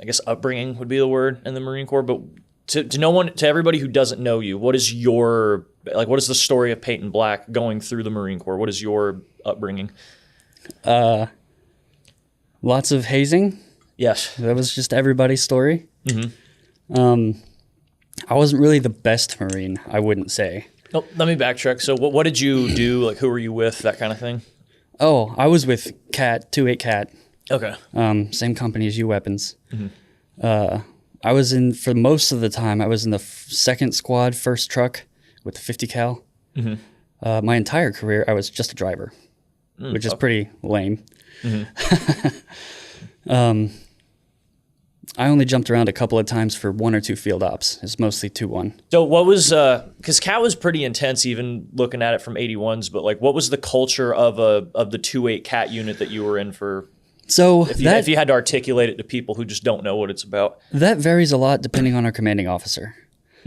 I guess upbringing would be the word in the Marine Corps, but to everybody who doesn't know you, what is the story of Peyton Black going through the Marine Corps? What is your upbringing? Lots of hazing. Yes. That was just everybody's story. Mm-hmm. I wasn't really the best Marine, I wouldn't say. Oh, let me backtrack. So what did you do? Like, who were you with? That kind of thing? Oh, I was with Cat, 28 Cat. Okay. Same company as U-Weapons. Mm-hmm. I was for most of the time, I was in the second squad, first truck with the 50 cal. Mm-hmm. My entire career, I was just a driver, which is pretty lame. Mm-hmm. I only jumped around a couple of times for 1 or 2 field ops. It's mostly 2-1. So what was, because Cat was pretty intense, even looking at it from 81s, but like, what was the culture of the 2-8 Cat unit that you were in for? So if you had to articulate it to people who just don't know what it's about. That varies a lot depending on our commanding officer.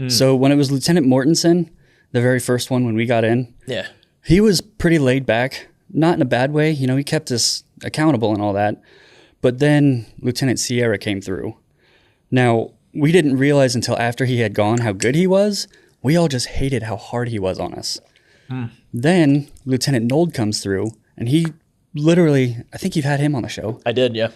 So when it was Lieutenant Mortensen, the very first one when we got in, he was pretty laid back, not in a bad way. You know, he kept us accountable and all that. But then Lieutenant Sierra came through. Now, we didn't realize until after he had gone how good he was. We all just hated how hard he was on us. Then Lieutenant Nold comes through, and he literally, I think you've had him on the show. I did, yeah.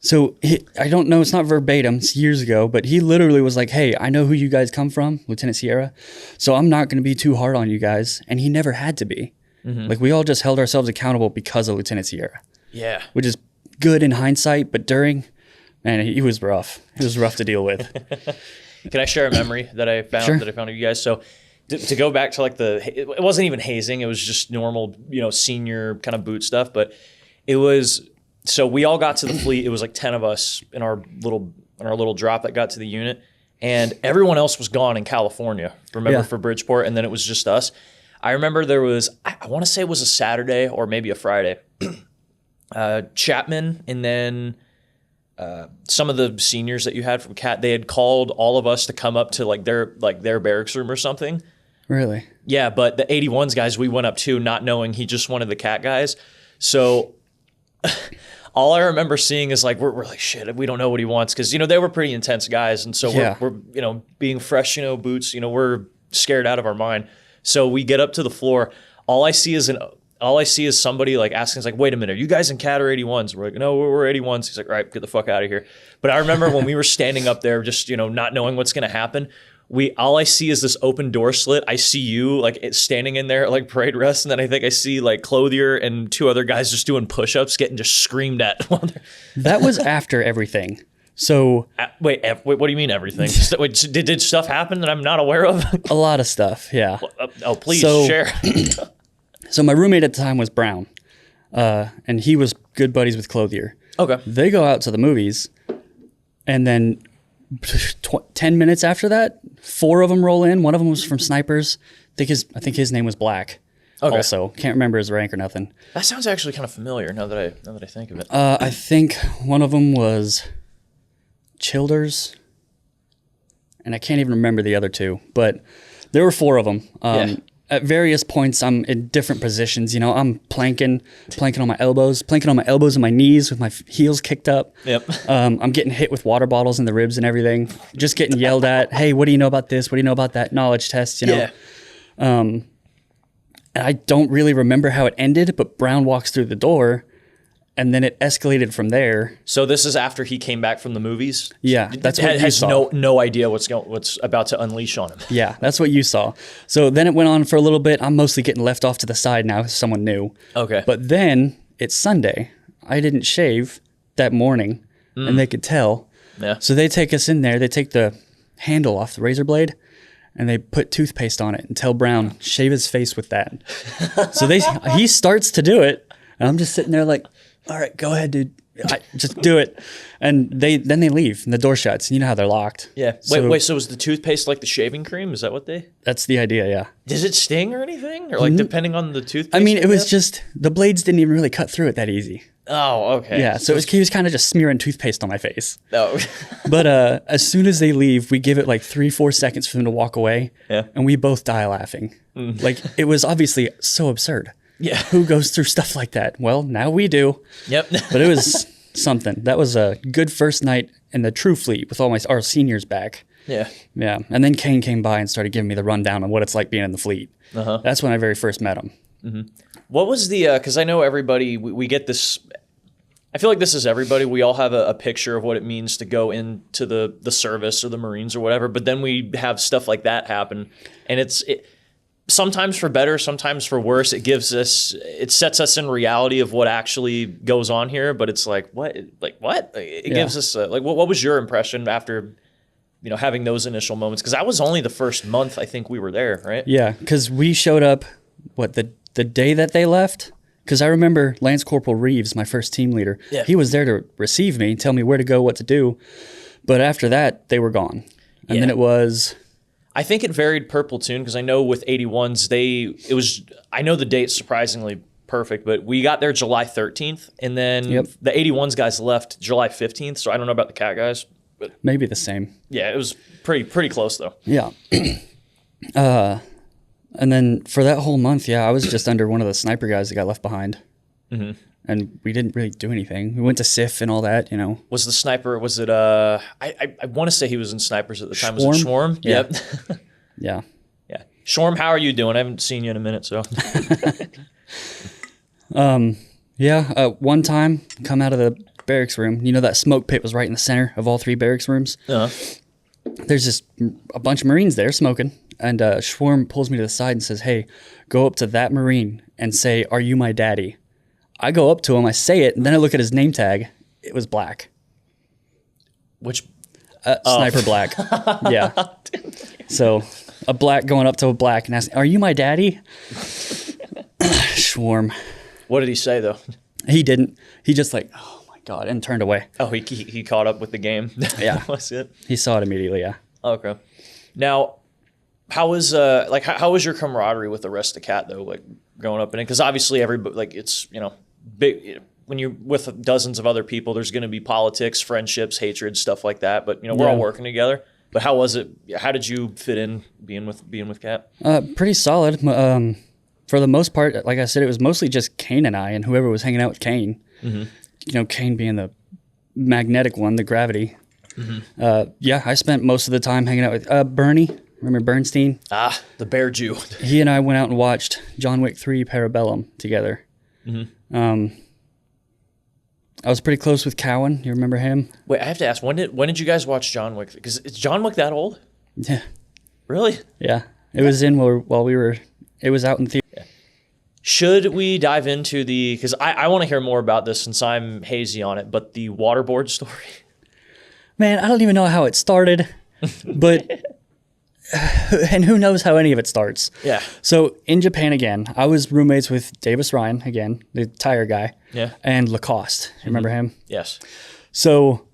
So I don't know, it's not verbatim, it's years ago, but he literally was like, hey, I know who you guys come from, Lieutenant Sierra, so I'm not going to be too hard on you guys. And he never had to be. Like, we all just held ourselves accountable because of Lieutenant Sierra. Yeah. Which is good in hindsight, but during, man, he was rough. He was rough to deal with. Can I share a memory that I found Sure. that I found of you guys? So to go back to like it wasn't even hazing. It was just normal, senior kind of boot stuff. But it was, so we all got to the fleet. It was like 10 of us in our little drop that got to the unit. And everyone else was gone in California, remember, for Bridgeport. And then it was just us. I remember there was, I want to say it was a Saturday or maybe a Friday. Chapman and then some of the seniors that you had from Cat, they had called all of us to come up to their barracks room or something. Really? Yeah, but the 81s guys we went up to not knowing he just wanted the Cat guys. So all I remember seeing is like, we're like, shit, we don't know what he wants. Cause they were pretty intense guys. And so we're being fresh, boots, we're scared out of our mind. So we get up to the floor. All I see is somebody like asking us like, wait a minute, are you guys in Cat or 81s? We're like, no, we're 81s. He's like, all right, get the fuck out of here. But I remember when we were standing up there, just, not knowing what's going to happen. All I see is this open door slit. I see you like standing in there at like parade rest. And then I think I see like Clothier and 2 other guys just doing push-ups, getting just screamed at. That was after everything. So wait, what do you mean everything? Wait, did stuff happen that I'm not aware of? A lot of stuff. Yeah. Please share. So my roommate at the time was Brown, and he was good buddies with Clothier. Okay. They go out to the movies, and then 10 minutes after that, 4 of them roll in. One of them was from Snipers. I think his name was Black. Okay. Also, can't remember his rank or nothing. That sounds actually kind of familiar now that I think of it. I think one of them was Childers, and I can't even remember the other 2, but there were 4 of them. At various points, I'm in different positions. I'm planking on my elbows and my knees with my heels kicked up. Yep. I'm getting hit with water bottles in the ribs and everything. Just getting yelled at. Hey, what do you know about this? What do you know about that? Knowledge test, Yeah. And I don't really remember how it ended, but Brown walks through the door, and then it escalated from there. So this is after he came back from the movies? Yeah, that's what you saw. Has no idea what's about to unleash on him. Yeah, that's what you saw. So then it went on for a little bit. I'm mostly getting left off to the side now because someone new. Okay. But then it's Sunday. I didn't shave that morning, and they could tell. Yeah. So they take us in there. They take the handle off the razor blade, and they put toothpaste on it and tell Brown, shave his face with that. So he starts to do it, and I'm just sitting there like, all right, go ahead, dude. Just do it. And then they leave and the door shuts. And you know how they're locked. Yeah. Wait, so was the toothpaste like the shaving cream? Is that what they? That's the idea, yeah. Does it sting or anything? Or like depending on the toothpaste? I mean, it was just, the blades didn't even really cut through it that easy. Oh, okay. Yeah, so he was kind of just smearing toothpaste on my face. Oh. But as soon as they leave, we give it like 3-4 seconds for them to walk away. Yeah. And we both die laughing. Like, it was obviously so absurd. Yeah. Who goes through stuff like that? Well, now we do. Yep. But it was something. That was a good first night in the true fleet with all our seniors back. Yeah. Yeah. And then Kane came by and started giving me the rundown on what it's like being in the fleet. That's when I very first met him. What was the, because I know everybody, we get this, I feel like this is everybody. We all have a picture of what it means to go into the service or the Marines or whatever, but then we have stuff like that happen. And it sometimes for better, sometimes for worse. It sets us in reality of what actually goes on here, but it's like, what? It gives us, what was your impression after, having those initial moments? Because that was only the first month I think we were there, right? Yeah, because we showed up, the day that they left? Because I remember Lance Corporal Reeves, my first team leader, he was there to receive me, tell me where to go, what to do. But after that, they were gone. And then it was... I think it varied per platoon, because I know with 81s, I know the date's surprisingly perfect, but we got there July 13th, and then the 81s guys left July 15th, so I don't know about the CAT guys. But maybe the same. Yeah, it was pretty close, though. Yeah. And then for that whole month, I was just under one of the sniper guys that got left behind. And we didn't really do anything. We went to SIF and all that, Was the sniper, was it, I want to say he was in snipers at the time. Was it Schwarm? Yeah. Yep. Yeah. Yeah. Schwarm, how are you doing? I haven't seen you in a minute, so. One time, come out of the barracks room. That smoke pit was right in the center of all 3 barracks rooms. There's just a bunch of Marines there smoking. And Schwarm pulls me to the side and says, "Hey, go up to that Marine and say, 'Are you my daddy?'" I go up to him, I say it, and then I look at his name tag. It was Black. Which? Sniper Black. Yeah. So a Black going up to a Black and asking, "Are you my daddy?" Schwarm. What did he say, though? He didn't. He just oh my God, and turned away. Oh, he caught up with the game. Yeah. That was it. He saw it immediately, yeah. Okay. Now, how was your camaraderie with the rest of the CAT, though, growing up in it? Because obviously everybody, it's, big, when you're with dozens of other people, there's going to be politics, friendships, hatred, stuff like that. But, we're all working together. But how was it? How did you fit in being with CAT? Pretty solid. For the most part, like I said, it was mostly just Kane and I and whoever was hanging out with Kane. Kane being the magnetic one, the gravity. I spent most of the time hanging out with Bernie. Remember Bernstein? Ah, the Bear Jew. He and I went out and watched John Wick 3 Parabellum together. I was pretty close with Cowan. You remember him? Wait, I have to ask, when did you guys watch John Wick? Because is John Wick that old? Yeah. Really? Yeah. It was in while we were, it was out in theater. Yeah. Should we dive into because I want to hear more about this since I'm hazy on it, but the waterboard story? Man, I don't even know how it started, but... and who knows how any of it starts. Yeah. So in Japan again, I was roommates with Davis Ryan, again, the tire guy. Yeah. And Lacoste. You remember him? Yes. So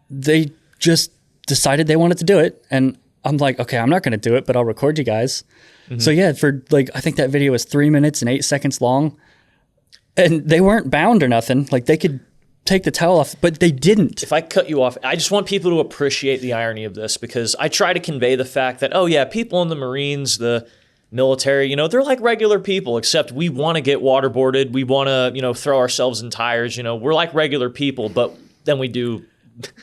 they just decided they wanted to do it. And I'm like, okay, I'm not going to do it, but I'll record you guys. So for I think that video was 3 minutes and 8 seconds long. And they weren't bound or nothing. They could take the towel off, but they didn't. If I cut you off, I just want people to appreciate the irony of this, because I try to convey the fact that, people in the Marines, the military, they're like regular people, except we want to get waterboarded. We want to, throw ourselves in tires. We're like regular people, but then we do.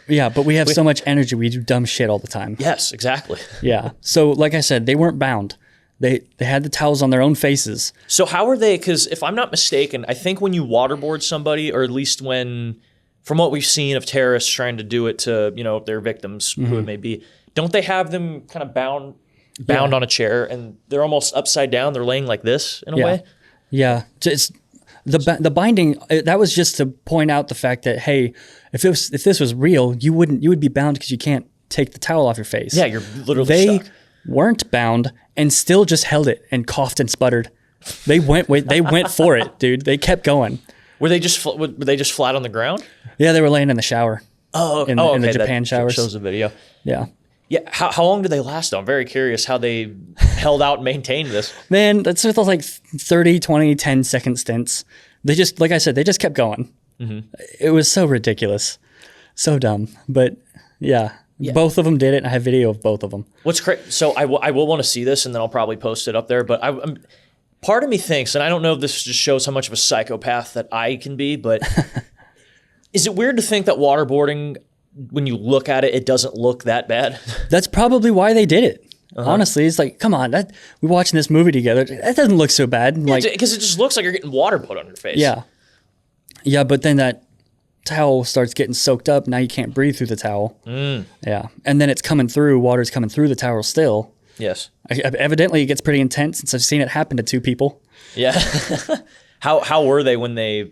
Yeah, but we have so much energy. We do dumb shit all the time. Yes, exactly. Yeah. So like I said, they weren't bound. They had the towels on their own faces. So how are they? Because if I'm not mistaken, I think when you waterboard somebody, or at least from what we've seen of terrorists trying to do it to, their victims, who it may be, don't they have them kind of bound on a chair, and they're almost upside down? They're laying like this in a way? Yeah. It's the binding, that was just to point out the fact that, hey, if this was real, you would be bound because you can't take the towel off your face. Yeah, you're literally stuck. Weren't bound and still just held it and coughed and sputtered. They went for it, dude. They kept going. Were they just flat on the ground? Yeah, they were laying in the shower. Okay. In the Japan showers. Shows a video. Yeah. Yeah. How long did they last? I'm very curious how they held out and maintained this. Man, that's with 30, 20, 10-second stints. They just, like I said, they just kept going. It was so ridiculous, so dumb. But yeah. Both of them did it, and I have video of both of them. What's crazy? So I will want to see this, and then I'll probably post it up there. But part of me thinks, and I don't know if this just shows how much of a psychopath that I can be, but is it weird to think that waterboarding when you look at it, it doesn't look that bad. That's probably why they did it. Honestly, it's like, come on, we're watching this movie together. That doesn't look so bad. Like, because it just looks like you're getting water put on your face. Yeah. Yeah, but then that towel starts getting soaked up. Now you can't breathe through the towel. Yeah. And then it's coming through. Water's coming through the towel still. Yes. Evidently, it gets pretty intense since I've seen it happen to 2 people. Yeah. How were they when they...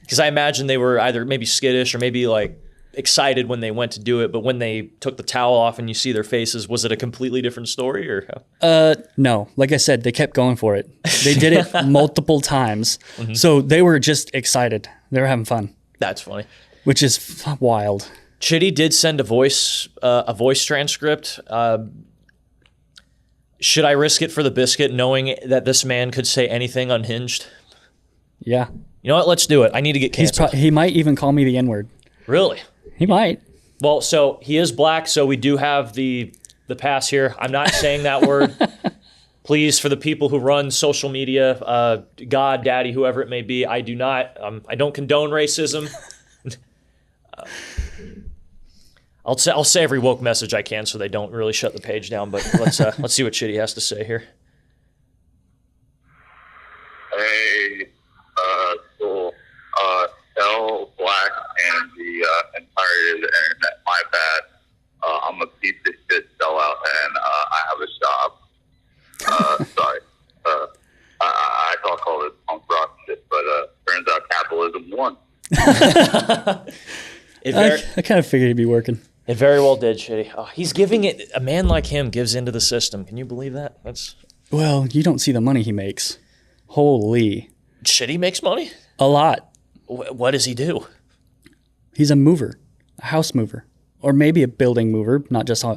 Because I imagine they were either maybe skittish or maybe like excited when they went to do it, but when they took the towel off and you see their faces, was it a completely different story or how? No. Like I said, they kept going for it. They did it multiple times. So they were just excited. They were having fun. That's funny. Which is wild. Chitty did send a voice transcript. Should I risk it for the biscuit knowing that this man could say anything unhinged? Yeah. You know what? Let's do it. I need to get canceled. He might even call me the N-word. Really? He might. Well, so he is black, so we do have the pass here. I'm not saying that word. Please, for the people who run social media, God, Daddy, whoever it may be, I do not. I don't condone racism. I'll say every woke message I can, so they don't really shut the page down. But let's see what Chitty has to say here. Hey, so tell Black and the entire internet, my bad. I'm a piece of shit sellout, and I have a shop. Sorry. I talk all this punk rock shit, but turns out capitalism won. I kind of figured he'd be working. It very well did, Chitty. Oh, he's giving it. A man like him gives into the system. Can you believe that? Well, you don't see the money he makes. Holy. Chitty makes money? A lot. What does he do? He's a mover, a house mover, or maybe a building mover, not just a